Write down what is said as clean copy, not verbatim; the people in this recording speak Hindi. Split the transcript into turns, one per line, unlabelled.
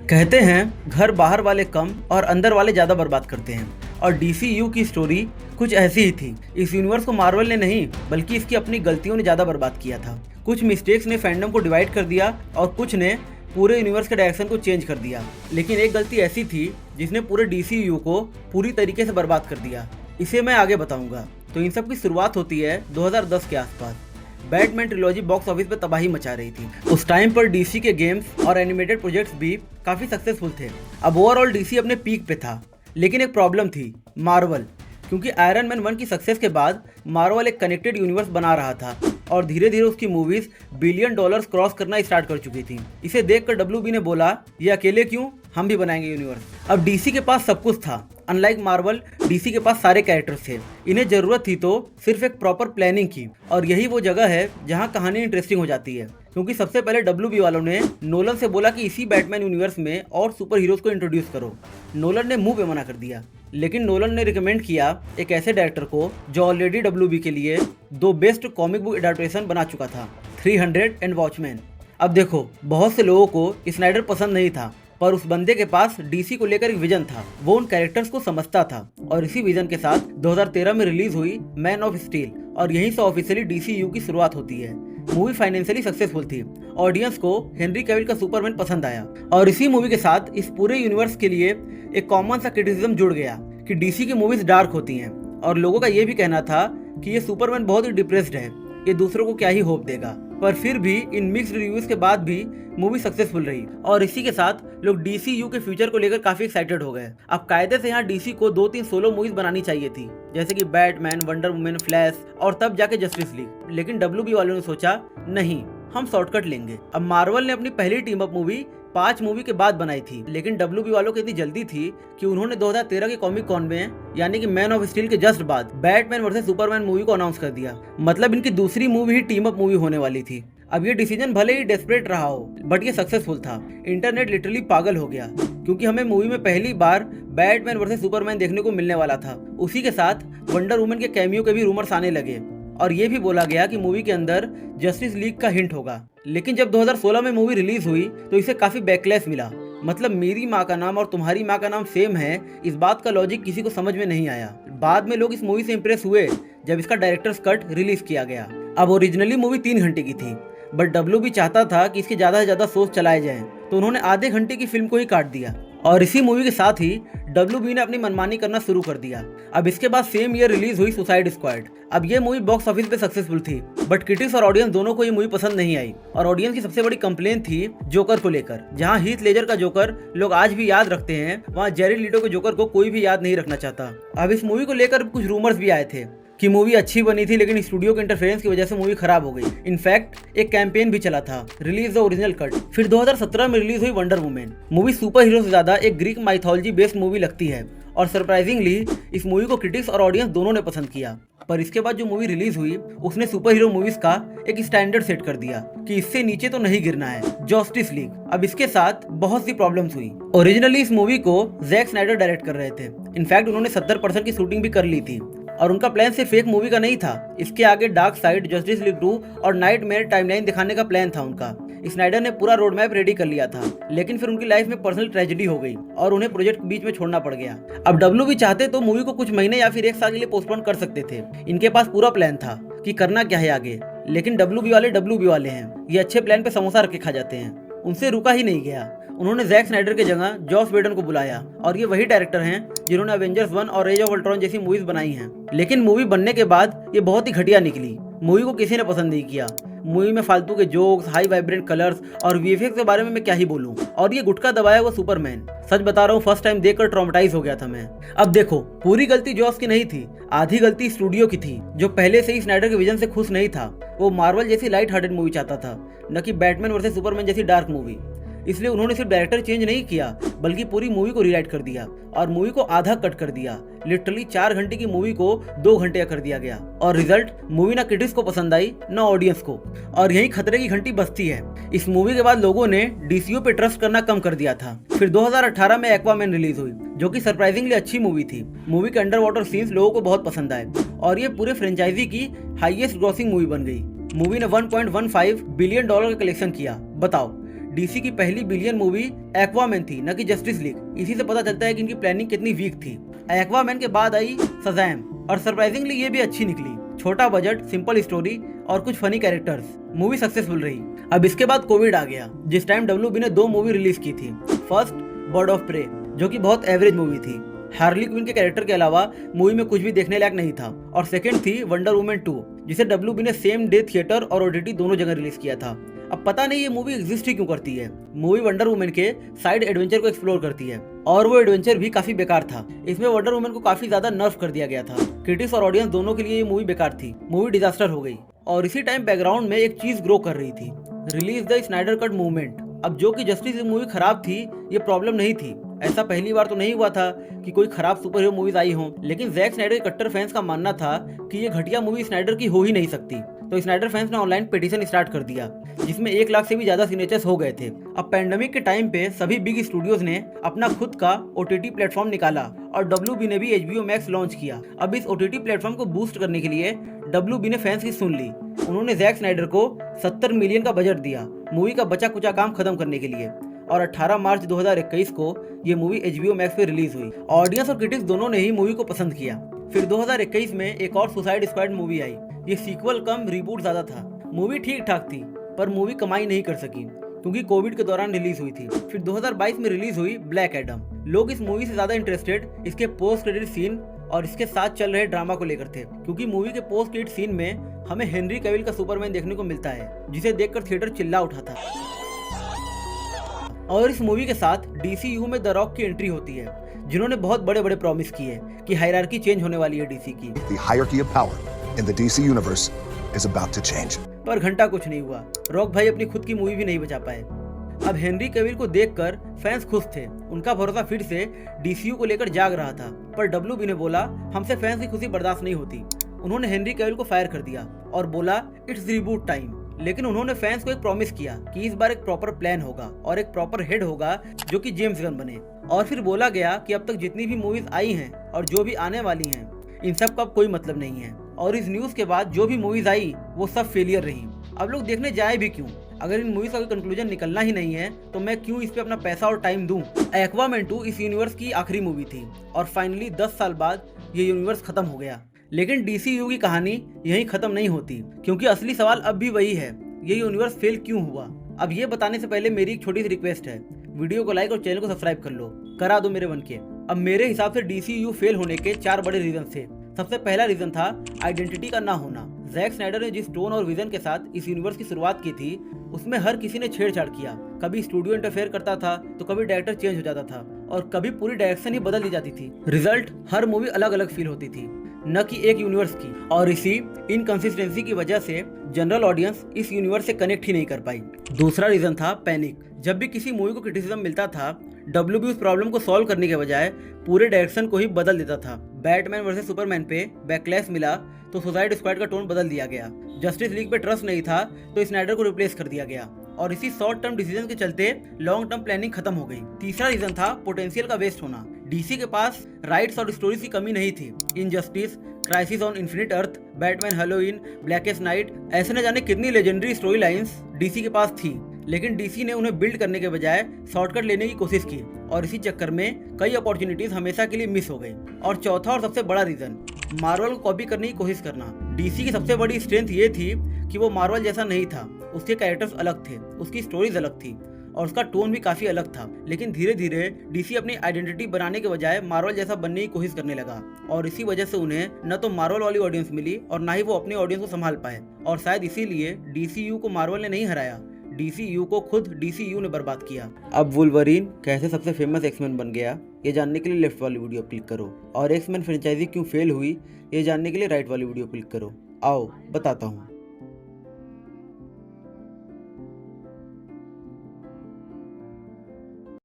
कहते हैं घर बाहर वाले कम और अंदर वाले ज़्यादा बर्बाद करते हैं, और डीसीयू की स्टोरी कुछ ऐसी ही थी। इस यूनिवर्स को मार्वल ने नहीं बल्कि इसकी अपनी गलतियों ने ज़्यादा बर्बाद किया था। कुछ मिस्टेक्स ने फैंडम को डिवाइड कर दिया और कुछ ने पूरे यूनिवर्स के डायरेक्शन को चेंज कर दिया। लेकिन एक गलती ऐसी थी जिसने पूरे डीसीयू को पूरी तरीके से बर्बाद कर दिया। इसे मैं आगे बताऊंगा। तो इन सब की शुरुआत होती है 2010 के आसपास। बैटमैन ट्रिलॉजी बॉक्स ऑफिस पे तबाही मचा रही थी। उस टाइम पर डीसी के गेम्स और एनिमेटेड प्रोजेक्ट्स भी काफ़ी सक्सेसफुल थे। अब ओवरऑल डीसी अपने पीक पे था। लेकिन एक प्रॉब्लम थी, मार्वल। क्योंकि आयरन मैन 1 की सक्सेस के बाद मार्वल एक कनेक्टेड यूनिवर्स बना रहा था और धीरे धीरे उसकी मूवीज बिलियन डॉलर्स क्रॉस करना स्टार्ट कर चुकी थी। इसे देखकर डब्ल्यूबी ने बोला, ये अकेले क्यों, हम भी बनाएंगे यूनिवर्स। अब डीसी के पास सब कुछ था। अनलाइक मार्वल, डीसी के पास सारे कैरेक्टर्स थे। इन्हें जरूरत थी तो सिर्फ एक प्रॉपर प्लानिंग की, और यही वो जगह है जहां कहानी इंटरेस्टिंग हो जाती है। क्योंकि सबसे पहले डब्ल्यूबी वालों ने नोलन से बोला कि इसी बैटमैन यूनिवर्स में और सुपर हीरोज को इंट्रोड्यूस करो। नोलन ने मुंह पे मना कर दिया, लेकिन नोलन ने रिकमेंड किया एक ऐसे डायरेक्टर को जो ऑलरेडी डब्ल्यूबी के लिए 2 बेस्ट कॉमिक बुक एडाप्टेशन बना चुका था, 300 एंड वॉचमैन। अब देखो, बहुत से लोगों को स्नाइडर पसंद नहीं था, पर उस बंदे के पास डीसी को लेकर एक विजन था। वो उन कैरेक्टर्स को समझता था, और इसी विजन के साथ 2013 में रिलीज हुई मैन ऑफ स्टील, और यहीं से ऑफिशियली डीसीयू की शुरुआत होती है। मूवी फाइनेंशियली सक्सेसफुल थी। ऑडियंस को हेनरी कैविल का सुपरमैन पसंद आया, और इसी मूवी के साथ इस पूरे यूनिवर्स के लिए एक कॉमन सा क्रिटिसिज्म जुड़ गया कि डीसी की मूवीज डार्क होती हैं, और लोगों का ये भी कहना था कि ये सुपरमैन बहुत ही डिप्रेस्ड है, ये दूसरों को क्या ही होप देगा। पर फिर भी इन मिक्स्ड रिव्यूज के बाद भी मूवी सक्सेसफुल रही, और इसी के साथ लोग डीसीयू के फ्यूचर को लेकर काफी एक्साइटेड हो गए। अब कायदे से यहाँ डीसी को 2-3 सोलो मूवीज बनानी चाहिए थी, जैसे कि बैटमैन, वंडर वुमन, फ्लैश और तब जाके जस्टिस लीग। लेकिन डब्ल्यूबी वालों ने सोचा, नहीं, हम शॉर्टकट लेंगे। अब मार्वल ने अपनी पहली टीम अप मूवी 5 मूवी के बाद बनाई थी, लेकिन डब्ल्यूबी वालों की इतनी जल्दी थी कि उन्होंने 2013 के कॉमिक कॉन में, यानी कि मैन ऑफ स्टील के जस्ट बाद, बैटमैन वर्सेस सुपरमैन मूवी को अनाउंस कर दिया। मतलब इनकी दूसरी मूवी ही टीम अप मूवी होने वाली थी। अब ये डिसीजन भले ही डेस्परेट रहा हो, बट ये सक्सेसफुल था। इंटरनेट लिटरली पागल हो गया, क्योंकि हमें मूवी में पहली बार बैटमैन वर्सेस सुपरमैन देखने को मिलने वाला था। उसी के साथ वंडर वुमन के कैमियो के भी रूमर्स आने लगे, और ये भी बोला गया कि मूवी के अंदर जस्टिस लीग का हिंट होगा। लेकिन जब 2016 में मूवी रिलीज हुई तो इसे काफी बैकलैश मिला। मतलब मेरी माँ का नाम और तुम्हारी माँ का नाम सेम है, इस बात का लॉजिक किसी को समझ में नहीं आया। बाद में लोग इस मूवी से इंप्रेस हुए जब इसका डायरेक्टर्स कट रिलीज किया गया। अब ओरिजिनली मूवी 3 घंटे की थी, बट डब्ल्यूबी चाहता था कि इसके ज्यादा से ज्यादा शोज चलाए जाएं, तो उन्होंने आधे घंटे की फिल्म को ही काट दिया। और इसी मूवी के साथ ही डब्ल्यूबी ने अपनी मनमानी करना शुरू कर दिया। अब इसके बाद सेम ईयर रिलीज हुई सुसाइड स्क्वाड। अब ये मूवी बॉक्स ऑफिस पे सक्सेसफुल थी, बट क्रिटिक्स और ऑडियंस दोनों को ये मूवी पसंद नहीं आई। और ऑडियंस की सबसे बड़ी कंप्लेंट थी जोकर को लेकर। जहां हीथ लेजर का जोकर लोग आज भी याद रखते हैं, वहां जेरेड लीटो के जोकर को कोई भी याद नहीं रखना चाहता। अब इस मूवी को लेकर कुछ रूमर्स भी आए थे कि मूवी अच्छी बनी थी, लेकिन स्टूडियो के इंटरफेरेंस की वजह से मूवी खराब हो गई। इनफैक्ट एक कैंपेन भी चला था, रिलीज द ओरिजिनल कट। फिर 2017 में रिलीज हुई wonder woman. Movie super hero से ज्यादा एक ग्रीक माइथोलॉजी बेस्ड मूवी लगती है, और सरप्राइजिंगली इस मूवी को क्रिटिक्स और ऑडियंस दोनों ने पसंद किया। पर इसके बाद जो मूवी रिलीज हुई उसने सुपर हीरो मूवीज का एक स्टैंडर्ड सेट कर दिया कि इससे नीचे तो नहीं गिरना है, जस्टिस लीग। अब इसके साथ बहुत सी प्रॉब्लम्स हुई। ओरिजिनली इस मूवी को जैक स्नाइडर डायरेक्ट कर रहे थे। इनफैक्ट उन्होंने 70% की शूटिंग भी कर ली थी, और उनका प्लान सिर्फ एक मूवी का नहीं था। इसके आगे डार्क साइड, जस्टिस लीग 2 और नाइटमेयर टाइमलाइन दिखाने का प्लान था उनका। स्नाइडर ने पूरा रोड मैप रेडी कर लिया था, लेकिन फिर उनकी लाइफ में पर्सनल ट्रेजेडी हो गई और उन्हें प्रोजेक्ट बीच में छोड़ना पड़ गया। अब डब्ल्यूबी चाहते तो मूवी को कुछ महीने या फिर 1 साल के लिए पोस्टपोन कर सकते थे। इनके पास पूरा प्लान था कि करना क्या है आगे, लेकिन डब्ल्यूबी वाले हैं, ये अच्छे प्लान पे समोसा रख के खा जाते हैं। उनसे रुका ही नहीं गया। उन्होंने जैक स्नाइडर की जगह जॉस वेडन को बुलाया, और ये वही डायरेक्टर हैं जिन्होंने अवेंजर्स 1 और एज ऑफ अल्ट्रॉन जैसी मूवीज बनाई हैं। लेकिन मूवी बनने के बाद ये बहुत ही घटिया निकली। मूवी को किसी ने पसंद नहीं किया। मूवी में फालतू के जोक्स, हाई वाइब्रेंट कलर्स और वीएफएक्स के बारे में मैं क्या ही बोलूं। और ये गुटका दबाया हुआ सुपरमैन, सच बता रहा हूँ, फर्स्ट टाइम देखकर ट्रॉमेटाइज हो गया था मैं। अब देखो, पूरी गलती जॉस की नहीं थी, आधी गलती स्टूडियो की थी, जो पहले से ही स्नाइडर के विजन से खुश नहीं था। वो मार्वल जैसी लाइट हार्टेड मूवी चाहता था, न कि बैटमैन वर्सेस सुपरमैन जैसी डार्क मूवी। इसलिए उन्होंने सिर्फ डायरेक्टर चेंज नहीं किया, बल्कि पूरी मूवी को रीराइट कर दिया और मूवी को आधा कट कर दिया। लिटरली 4 घंटे की मूवी को 2 घंटे का कर दिया गया, और रिजल्ट मूवी ना क्रिटिक्स को पसंद आई ना ऑडियंस को। और यही खतरे की घंटी बजती है। इस मूवी के बाद लोगों ने डीसीयू पे ट्रस्ट करना कम कर दिया था। फिर 2018 में एक्वामैन रिलीज हुई, जो कि सरप्राइजिंगली अच्छी मूवी थी। मूवी के अंडर वाटर सीन्स लोगों को बहुत पसंद आए, और ये पूरे फ्रेंचाइजी की हाईएस्ट ग्रॉसिंग मूवी बन गई। मूवी ने $1.15 बिलियन का कलेक्शन किया। बताओ, डीसी की पहली बिलियन मूवी एक्वामैन थी, न कि जस्टिस लीग। इसी से पता चलता है कि इनकी प्लानिंग कितनी वीक थी। एक्वामैन के बाद आई शज़ैम और सरप्राइजिंगली ये भी अच्छी निकली। छोटा बजट, सिंपल स्टोरी और कुछ फनी कैरेक्टर्स, मूवी सक्सेसफुल रही। अब इसके बाद कोविड आ गया, जिस टाइम WB ने 2 मूवी रिलीज की थी। फर्स्ट बर्ड ऑफ प्रे, जो कि बहुत एवरेज मूवी थी। हार्ली क्विन के कैरेक्टर के अलावा मूवी में कुछ भी देखने लायक नहीं था। और सेकंड थी वंडर वुमन 2, जिसे WB ने सेम डे थिएटर और OTT दोनों जगह रिलीज किया था। अब पता नहीं ये मूवी एग्जिस्ट ही क्यों करती है। मूवी वंडर वुमन के साइड एडवेंचर को एक्सप्लोर करती है और वो एडवेंचर भी काफी बेकार था। इसमें वंडर वुमन को काफी ज्यादा नर्फ कर दिया गया था। क्रिटिक्स और ऑडियंस दोनों के लिए ये मूवी बेकार थी। मूवी डिजास्टर हो गई। और इसी टाइम बैकग्राउंड में एक चीज ग्रो कर रही थी, release the Snyder cut movement. अब जो कि जस्टिस लीग मूवी खराब थी, ये प्रॉब्लम नहीं थी। ऐसा पहली बार तो नहीं हुआ था कि कोई खराब सुपर हीरो मूवीज आई हों, लेकिन जैक स्नाइडर के कट्टर फैंस का मानना था कि ये घटिया मूवी स्नाइडर की हो ही नहीं सकती। तो स्नाइडर फैंस ने ऑनलाइन पिटीशन स्टार्ट कर दिया, जिसमें 1 लाख से भी ज्यादा सिग्नेचर्स हो गए थे। अब पैंडेमिक के टाइम पे सभी बिग स्टूडियोज ने अपना खुद का OTT प्लेटफॉर्म निकाला और WB ने भी HBO Max लॉन्च किया। अब इस OTT प्लेटफॉर्म को बूस्ट करने के लिए WB ने फैंस की सुन ली। उन्होंने जैक स्नाइडर को 70 मिलियन का बजट दिया मूवी का बचा कुचा काम खत्म करने के लिए। और 18 मार्च 2021 को ये मूवी HBO Max पे रिलीज हुई। ऑडियंस और क्रिटिक्स दोनों ने ही मूवी को पसंद किया। फिर 2021 में एक और सुसाइड स्क्वाड मूवी आई। ये सीक्वल कम रिबूट ज्यादा था। मूवी ठीक ठाक थी, पर मूवी कमाई नहीं कर सकी क्योंकि कोविड के दौरान रिलीज हुई थी। फिर 2022 में रिलीज हुई ब्लैक एडम। लोग इस मूवी से ज्यादा इंटरेस्टेड इसके पोस्ट क्रेडिट सीन और इसके साथ चल रहे ड्रामा को लेकर थे, क्योंकि मूवी के पोस्ट क्रेडिट सीन में हमें हेनरी कैविल का सुपरमैन देखने को मिलता है, जिसे देखकर थिएटर चिल्ला उठा था। और इस मूवी के साथ DCU में द रॉक की एंट्री होती है, जिन्होंने बहुत बड़े बड़े प्रॉमिस किए कि हायरार्की चेंज होने वाली है DC की।
The hierarchy of power in the DC universe is about to change.
पर घंटा कुछ नहीं हुआ। रॉक भाई अपनी खुद की मूवी भी नहीं बचा पाए। अब हेनरी कैविल को देखकर फैंस खुश थे। उनका भरोसा फिर से DCU को लेकर जाग रहा था। पर WB ने बोला, हमसे फैंस की खुशी बर्दाश्त नहीं होती। उन्होंने हेनरी कैविल को फायर कर दिया और बोला, इट्स रिबूट टाइम। लेकिन उन्होंने फैंस को एक प्रॉमिस किया कि इस बार एक प्रॉपर प्लान होगा और एक प्रॉपर हेड होगा जो कि जेम्स गन बने। और फिर बोला गया कि अब तक जितनी भी मूवीज आई हैं और जो भी आने वाली हैं, इन सब का अब कोई मतलब नहीं है। और इस न्यूज के बाद जो भी मूवीज आई वो सब फेलियर रही। अब लोग देखने जाए भी क्यों? अगर इन मूवीज का कोई कंक्लूजन निकलना ही नहीं है तो मैं क्यों इस पे अपना पैसा और टाइम दूं? एक्वामैन 2 इस यूनिवर्स की आखिरी मूवी थी और फाइनली 10 साल बाद ये यूनिवर्स खत्म हो गया। लेकिन DCU की कहानी यहीं खत्म नहीं होती, क्योंकि असली सवाल अब भी वही है, ये यूनिवर्स फेल क्यों हुआ? अब ये बताने से पहले मेरी एक छोटी सी रिक्वेस्ट है, वीडियो को लाइक और चैनल को सब्सक्राइब कर लो, करा दो मेरे बन के। अब मेरे हिसाब से DCU फेल होने के 4 बड़े रीजन थे। सबसे पहला रीजन था आइडेंटिटी का ना होना। जैक स्नाइडर ने जिस टोन और विजन के साथ इस यूनिवर्स की शुरुआत की थी, उसमें हर किसी ने छेड़छाड़ किया। कभी स्टूडियो इंटरफेयर करता था तो कभी डायरेक्टर चेंज हो जाता था और कभी पूरी डायरेक्शन ही बदल दी जाती थी। रिजल्ट, हर मूवी अलग अलग फील होती थी, न कि एक यूनिवर्स की। और इसी इनकंसिस्टेंसी की वजह से जनरल ऑडियंस इस यूनिवर्स से कनेक्ट ही नहीं कर पाई। दूसरा रीजन था पैनिक। जब भी किसी मूवी को क्रिटिसिज्म मिलता था, WB उस प्रॉब्लम को सॉल्व करने के बजाय पूरे डायरेक्शन को ही बदल देता था। बैटमैन वर्सेस सुपरमैन पे बैकलैश मिला तो सुसाइड स्क्वाड का टोन बदल दिया गया। जस्टिस लीग पे ट्रस्ट नहीं था तो स्नाइडर को रिप्लेस कर दिया गया। और इसी शॉर्ट टर्म डिसीजन के चलते लॉन्ग टर्म प्लानिंग खत्म हो गई। तीसरा रीजन था पोटेंशियल का वेस्ट होना। DC के पास राइट्स और स्टोरीज की कमी नहीं थी। Injustice, crisis on infinite earth, Batman Halloween, blackest night, ऐसे न जाने कितनी लेजेंडरी स्टोरी लाइन्स DC के पास थी, लेकिन DC ने उन्हें बिल्ड करने के बजाय शॉर्टकट लेने की कोशिश की और इसी चक्कर में कई अपॉर्चुनिटीज हमेशा के लिए मिस हो गई। और चौथा और सबसे बड़ा रीजन, मार्वल को कॉपी करने की कोशिश करना। DC की सबसे बड़ी स्ट्रेंथ ये थी कि वो मार्वल जैसा नहीं था। उसके कैरेक्टर्स अलग थे, उसकी स्टोरीज अलग थी और उसका टोन भी काफी अलग था। लेकिन धीरे धीरे DC अपनी आइडेंटिटी बनाने के बजाय मार्वल जैसा बनने की कोशिश करने लगा और इसी वजह से उन्हें न तो मार्वल वाली ऑडियंस मिली और ना ही वो अपने ऑडियंस को संभाल पाए। और शायद इसीलिए DCU को मार्वल ने नहीं हराया, DCU को खुद DCU ने बर्बाद किया। अब वुल्वरीन कैसे सबसे फेमस एक्समैन बन गया, ये जानने के लिए लेफ्ट वाली वीडियो क्लिक करो। और एक्समैन फ्रेंचाइजी क्यों फेल हुई, ये जानने के लिए राइट वाली वीडियो क्लिक करो। आओ बताता हूँ।